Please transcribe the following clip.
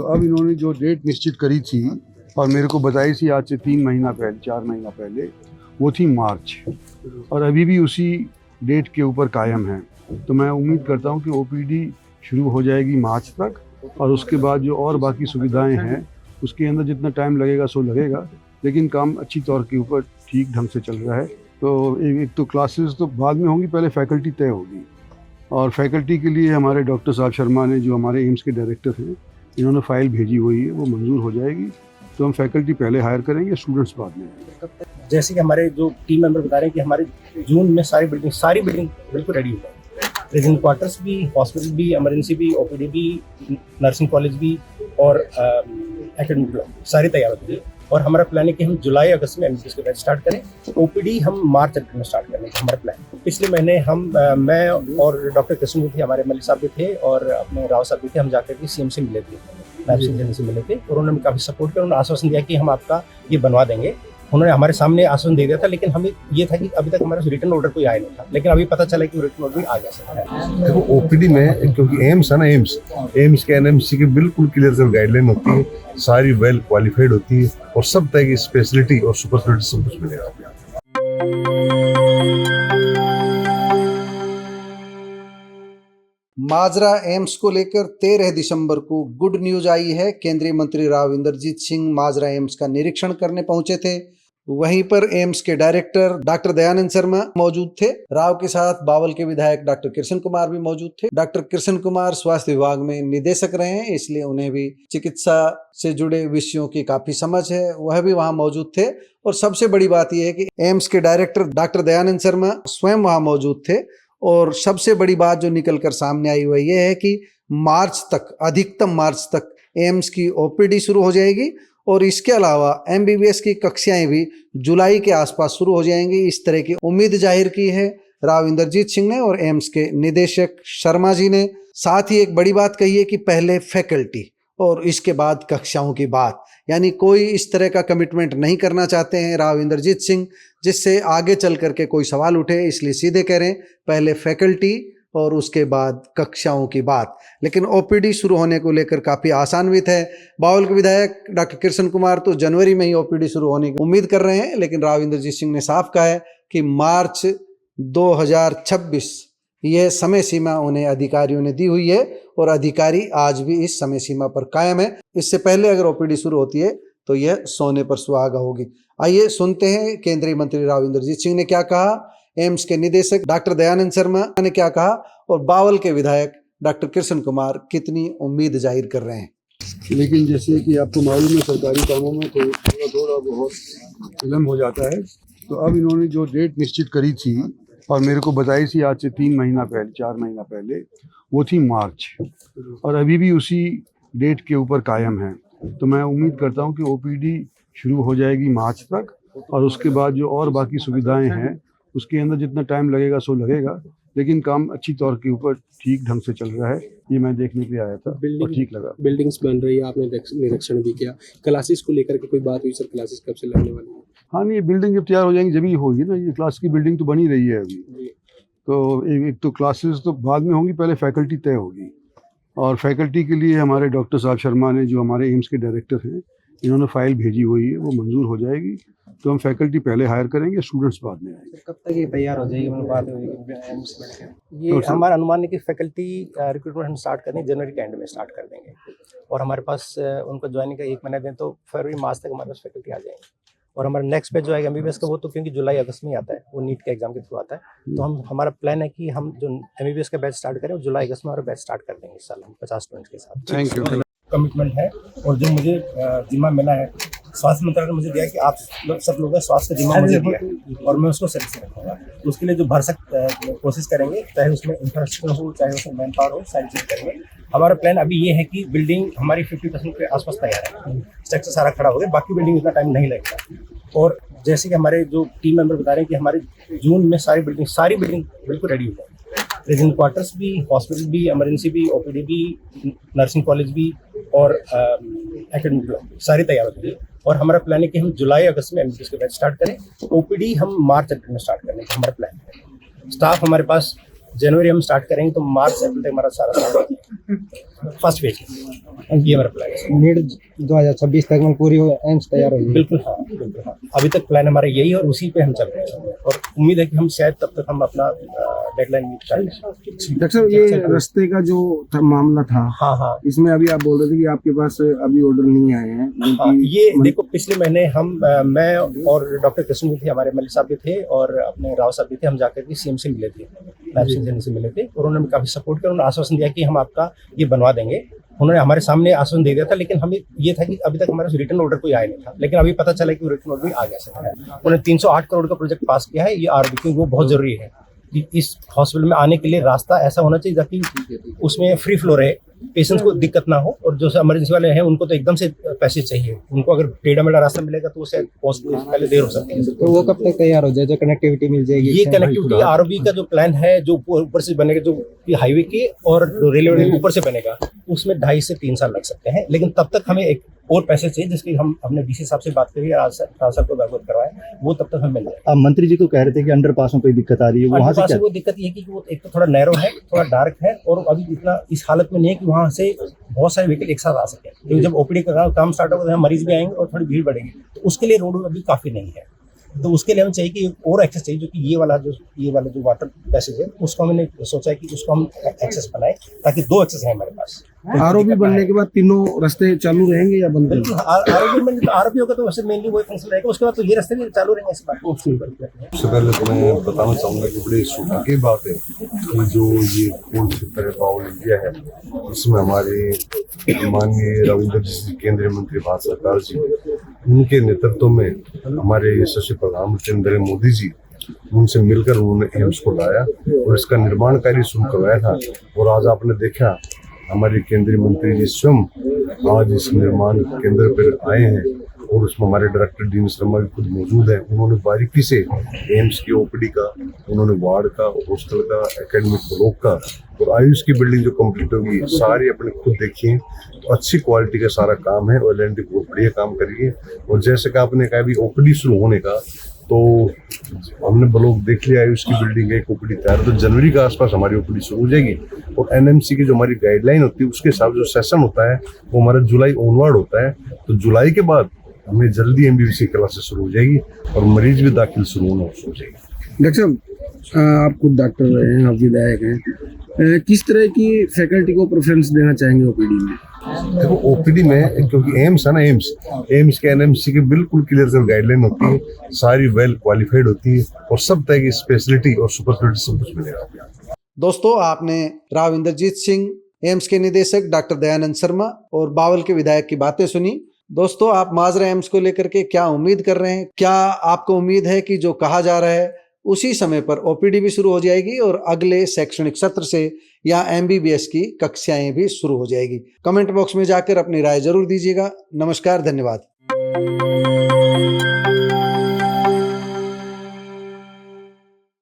तो अब इन्होंने जो डेट निश्चित करी थी और मेरे को बताई थी आज से 3 महीना पहले 4 महीना पहले, वो थी मार्च, और अभी भी उसी डेट के ऊपर कायम है। तो मैं उम्मीद करता हूँ कि ओपीडी शुरू हो जाएगी मार्च तक, और उसके बाद जो और बाकी सुविधाएं हैं उसके अंदर जितना टाइम लगेगा सो लगेगा, लेकिन काम अच्छी तौर के ऊपर ठीक ढंग से चल रहा है। तो एक तो क्लासेस तो बाद में होंगी, पहले फैकल्टी तय होगी, और फैकल्टी के लिए हमारे डॉक्टर साहब शर्मा ने, जो हमारे एम्स के डायरेक्टर हैं, इन्होंने फाइल भेजी हुई है, वो मंजूर हो जाएगी। तो हम फैकल्टी पहले हायर करेंगे, स्टूडेंट्स बाद में आएंगे। जैसे कि हमारे जो टीम मेंबर बता रहे हैं कि हमारे जून में सारी बिल्डिंग बिल्कुल रेडी हो जाएगी। रेजिडेंट क्वार्टर्स भी, हॉस्पिटल भी, इमरजेंसी भी, ओपीडी भी, नर्सिंग कॉलेज भी और एकेडमिक ब्लॉक सारी तैयार होती है। और हमारा प्लान है कि हम जुलाई अगस्त में एमबीबीएस के बैच स्टार्ट करें, ओपीडी हम मार्च अप्रैल में स्टार्ट करने का हमारा प्लान। पिछले महीने मैं और डॉक्टर कृष्ण भी थे, हमारे मलिक साहब भी थे और अपने राव साहब भी थे, हम जाकर के सीएम से मिले थे, नायब से मिले थे, और उन्होंने काफ़ी सपोर्ट किया। उन्होंने आश्वासन दिया कि हम आपका ये बनवा देंगे। उन्होंने हमारे सामने आश्वासन दे दिया था, लेकिन हमें ये था कि अभी तक हमारे रिटर्न ऑर्डर कोई आया नहीं था, लेकिन अभी पता चला कि रिटर्न ऑर्डर भी आ जा सकता है। देखो ओपीडी में, क्योंकि एम्स है ना, एम्स के एनएमसी की बिल्कुल क्लियर से गाइडलाइन होती है, सारी वेल क्वालिफाइड होती है, और सब तरह की स्पेशलिटी और सुपर स्पेशलिटी सब कुछ मिलेगा। माजरा एम्स को लेकर 13 दिसंबर को गुड न्यूज आई है। केंद्रीय मंत्री राव इंद्रजीत सिंह माजरा एम्स का निरीक्षण करने पहुंचे थे। वहीं पर एम्स के डायरेक्टर डॉक्टर दयानंद शर्मा मौजूद थे। राव के साथ बावल के विधायक डॉक्टर कृष्ण कुमार भी मौजूद थे। डॉक्टर कृष्ण कुमार स्वास्थ्य विभाग में निदेशक रहे हैं, इसलिए उन्हें भी चिकित्सा से जुड़े विषयों की काफी समझ है, वह भी वहां मौजूद थे। और सबसे बड़ी बात यह है कि एम्स के डायरेक्टर डॉक्टर दयानंद शर्मा स्वयं वहां मौजूद थे। और सबसे बड़ी बात जो निकल कर सामने आई हुई है कि मार्च तक, अधिकतम मार्च तक एम्स की ओपीडी शुरू हो जाएगी, और इसके अलावा एमबीबीएस की कक्षाएं भी जुलाई के आसपास शुरू हो जाएंगी। इस तरह की उम्मीद जाहिर की है राव इंद्रजीत सिंह ने और एम्स के निदेशक शर्मा जी ने। साथ ही एक बड़ी बात कही है कि पहले फैकल्टी और इसके बाद कक्षाओं की बात, यानी कोई इस तरह का कमिटमेंट नहीं करना चाहते हैं राव इंद्रजीत सिंह, जिससे आगे चल करके कोई सवाल उठे, इसलिए सीधे कह रहे हैं पहले फैकल्टी और उसके बाद कक्षाओं की बात। लेकिन ओपीडी शुरू होने को लेकर काफ़ी आशान्वित है। बावल के विधायक डॉक्टर कृष्ण कुमार तो जनवरी में ही ओपीडी शुरू होने की उम्मीद कर रहे हैं, लेकिन राव इंद्रजीत सिंह ने साफ कहा है कि मार्च 2026 यह समय सीमा उन्हें अधिकारियों ने दी हुई है, और अधिकारी आज भी इस समय सीमा पर कायम है। इससे पहले अगर ओपीडी शुरू होती है तो यह सोने पर सुहागा होगी। आइए सुनते हैं केंद्रीय मंत्री राव इंद्रजीत सिंह ने क्या कहा, एम्स के निदेशक डॉक्टर दयानंद शर्मा ने क्या कहा, और बावल के विधायक डॉक्टर कृष्ण कुमार कितनी उम्मीद जाहिर कर रहे हैं। लेकिन जैसे कि आपको मालूम है, सरकारी कामों में तो थोड़ा बहुत विलम्ब हो जाता है। तो अब इन्होंने जो डेट निश्चित करी थी और मेरे को बताई थी आज से 3 महीना पहले 4 महीना पहले, वो थी मार्च, और अभी भी उसी डेट के ऊपर कायम है। तो मैं उम्मीद करता हूँ कि ओपीडी शुरू हो जाएगी मार्च तक, और उसके बाद जो और बाकी सुविधाएं हैं उसके अंदर जितना टाइम लगेगा सो लगेगा, लेकिन काम अच्छी तौर के ऊपर ठीक ढंग से चल रहा है। ये मैं देखने के लिए आया था और ठीक लगा। बिल्डिंग्स बन रही है, आपने निरीक्षण भी किया। क्लासेस को लेकर के कोई बात हुई सर? क्लासेस कब से लगने वाली है? हाँ नहीं, बिल्डिंग जब तैयार हो जाएंगी जब ही होगी ना। ये क्लास की बिल्डिंग तो बनी रही है अभी, तो एक तो क्लासेस तो बाद में होंगी, पहले फैकल्टी तय होगी। और फैकल्टी के लिए हमारे डॉक्टर साहब शर्मा ने, जो हमारे एम्स के डायरेक्टर हैं, इन्होंने फाइल भेजी हुई है, वो मंजूर हो जाएगी। तो हम फैकल्टी पहले हायर करेंगे, स्टूडेंट्स बाद में आएंगे। कब तक ये तैयार हो जाएगी? बात ये हमारा अनुमान है कि फैकल्टी रिक्रूटमेंट हम स्टार्ट करें जनवरी के एंड में स्टार्ट कर देंगे, और हमारे पास उनको ज्वाइनिंग का 1 महीना दें तो फरवरी मार्च तक हमारे पास फैकल्टी आ जाएंगे। और हमारा नेक्स्ट बैच जो है एमबीबीएस का, वो तो क्योंकि जुलाई अगस्त में आता है, वो नीट के एग्जाम के थ्रू आता है। तो हमारा प्लान है कि हम जो एमबीबीएस का बैच स्टार्ट करें, जूलाई अगस्त में हमारा बैच स्टार्ट कर देंगे इस साल हम 50 स्टूडेंट्स के साथ। Thank you. कमिटमेंट है, और जो मुझे जिम्मा मिला है स्वास्थ्य मंत्रालय ने मुझे दिया कि आप सब लोग का स्वास्थ्य का जिम्मा मुझे दिया है, और मैं उसको सही से रखूँगा। तो उसके लिए जो भरसक कोशिश करेंगे, चाहे उसमें इंफ्रास्ट्रक्चर हो, चाहे उसमें मैन पावर हो, सारी चीज़ करेंगे। हमारा प्लान अभी ये है कि बिल्डिंग हमारी 50% के आसपास तैयार है, स्ट्रक्चर सारा खड़ा हो गया, बाकी बिल्डिंग इतना टाइम नहीं लगेगा। और जैसे कि हमारे जो टीम मेंबर बता रहे हैं कि हमारे जून में सारी बिल्डिंग बिल्कुल रेडी हो जाएगी। रेजिडेंट क्वार्टर्स भी, हॉस्पिटल भी, इमरजेंसी भी, ओपीडी भी, नर्सिंग कॉलेज भी और एकेडमिक ब्लॉक सारी तैयार होती है। और हमारा प्लान है कि हम जुलाई अगस्त में एमबीबीएस के बैच स्टार्ट करें, ओपीडी हम मार्च अप्रैल में स्टार्ट करने का हमारा प्लान है। स्टाफ हमारे पास जनवरी हम स्टार्ट करेंगे तो मार्च अप्रैल तक हमारा सारा फर्स्ट फेज ये हमारा प्लान है। मिड 2026 तक में पूरी एम्स तैयार होगी। बिल्कुल हाँ, बिल्कुल हाँ। अभी तक प्लान हमारा यही है और उसी पे हम चल रहे हैं और उम्मीद है कि हम शायद तब तक हम अपना डेडलाइन मीट कर लें। डॉक्टर साहब ये रास्ते का जो मामला था, हाँ हाँ इसमें अभी आप बोल रहे थे कि आपके पास अभी ऑर्डर नहीं आए हैं, हाँ, ये देखो पिछले महीने हम मैं और डॉक्टर कृष्ण भी थे, हमारे एमएलए साहब भी थे और अपने राव साहब भी थे, हम जाकर के सीएम से मिले थे, नायब सिंह से मिले थे और उन्होंने काफी सपोर्ट किया। उन्होंने आश्वासन दिया कि हम आपका ये बनवा देंगे। उन्होंने हमारे सामने आश्वासन दे दिया था, लेकिन हमें ये था कि अभी तक हमारे रिटर्न ऑर्डर कोई आया नहीं था, लेकिन अभी पता चला कि रिटर्न ऑर्डर भी आ गया है। उन्होंने 308 करोड़ का प्रोजेक्ट पास किया है। ये आरबी क्योंकि वो बहुत जरूरी है कि इस हॉस्पिटल में आने के लिए रास्ता ऐसा होना चाहिए ताकि उसमें फ्री फ्लो रहे, पेशेंट्स को दिक्कत ना हो और जो इमरजेंसी वाले हैं उनको तो एकदम से पैसे चाहिए। उनको अगर टेढ़ा मेढ़ा रास्ता मिलेगा तो उसे पहले देर हो सकती है। तो वो कब तक तैयार हो जाए, जो कनेक्टिविटी मिल जाएगी? ये कनेक्टिविटी आरओबी का जो प्लान है जो ऊपर से बनेगा, जो हाईवे के और रेलवे के ऊपर से बनेगा, उसमें 2.5 से 3 साल लग सकते हैं। लेकिन तब तक हमें एक और पैसे चाहिए जिसकी हम अपने डीसी साहब से बात करिए, राज साहब को अवगत करवाएं, वो तब तक हमें मिल जाए। अब मंत्री जी को कह रहे थे कि अंडरपास में कोई दिक्कत आ रही है, वहाँ से क्या? वो दिक्कत ये है कि वो एक तो थोड़ा नैरो है, थोड़ा डार्क है और अभी इतना इस हालत में नहीं है कि वहाँ से बहुत सारे व्हीकल एक साथ आ सके। क्योंकि जब ओपीडी का काम स्टार्ट होगा तो मरीज भी आएंगे और थोड़ी भीड़ बढ़ेगी, तो उसके लिए रोड अभी काफी नहीं है। तो उसके लिए हमें चाहिए कि और एक्सेस चाहिए, जो कि ये वाला जो वाटर पैसेज है उसको हमने सोचा है कि उसको हम एक्सेस बनाए ताकि 2 एक्सेस है हमारे पास। आरओबी बनने के बाद तीनों रास्ते चालू रहेंगे या बंद बिल्कुल आरओबी में तो आरओबी होगा तो वैसे मेनली वही फंक्शन रहेगा, उसके बाद तो ये रास्ते भी चालू रहेंगे। ऐसी बात सबसे पहले तो मैं बताना चाहूँगा कि बड़ी सौभाग्य की बात है कि जो ये फूड सेक्टर है ऑल इंडिया है, इसमें हमारे माननीय रविंद्र जी केंद्रीय मंत्री भारत सरकार जी, उनके नेतृत्व में हमारे यशस्वी प्रधानमंत्री नरेंद्र मोदी जी, उनसे मिलकर उन्होंने एम्स को लाया और इसका निर्माण कार्य शुरू करवाया था। और आज आपने देखा हमारे केंद्रीय मंत्री जी स्वयं आज इस निर्माण केंद्र पर आए हैं और उसमें हमारे डायरेक्टर डी शर्मा भी खुद मौजूद हैं। उन्होंने बारीकी से एम्स की ओपीडी का, उन्होंने वार्ड का, हॉस्टल का, एकेडमिक ब्लॉक का और आयुष की बिल्डिंग जो कंप्लीट होगी सारी अपने खुद देखिए। तो अच्छी क्वालिटी का सारा काम है और एल&टी बहुत बढ़िया काम करिए। और जैसे कि आपने कहा भी ओपीडी शुरू होने का, तो हमने ब्लॉक देख लिया, आयुष की बिल्डिंग है, ओपीडी तैयार, तो जनवरी के आसपास हमारी ओपीडी शुरू हो जाएगी। और एनएमसी की जो हमारी गाइडलाइन होती है उसके हिसाब जो सेशन होता है वो हमारा जुलाई ऑनवर्ड होता है। तो जुलाई के बाद हमें जल्दी एमबीबीएस क्लासेस शुरू हो जाएगी और मरीज भी दाखिल शुरू होना हो जाएगी। डॉक्टर साहब आप खुद डॉक्टर रहे हैं, आप विधायक हैं, किस तरह की फैकल्टी को प्रेफरेंस देना चाहेंगे ओपीडी में? देखो ओपीडी में क्योंकि एम्स है ना, एम्स के एनएमसी की बिल्कुल क्लियर सब गाइडलाइन होती है, सारी वेल क्वालिफाइड होती है और सब तरह की स्पेशलिटी और सुपर स्पेशलिटी सब कुछ मिलेगा। दोस्तों, आपने राव इंद्रजीत सिंह, एम्स के निदेशक डॉक्टर दयानंद शर्मा और बावल के विधायक की बातें सुनी। दोस्तों, आप माजरा एम्स को लेकर के क्या उम्मीद कर रहे हैं? क्या आपको उम्मीद है कि जो कहा जा रहा है उसी समय पर ओपीडी भी शुरू हो जाएगी और अगले शैक्षणिक सत्र से यहाँ एमबीबीएस की कक्षाएं भी शुरू हो जाएगी? कमेंट बॉक्स में जाकर अपनी राय जरूर दीजिएगा। नमस्कार, धन्यवाद।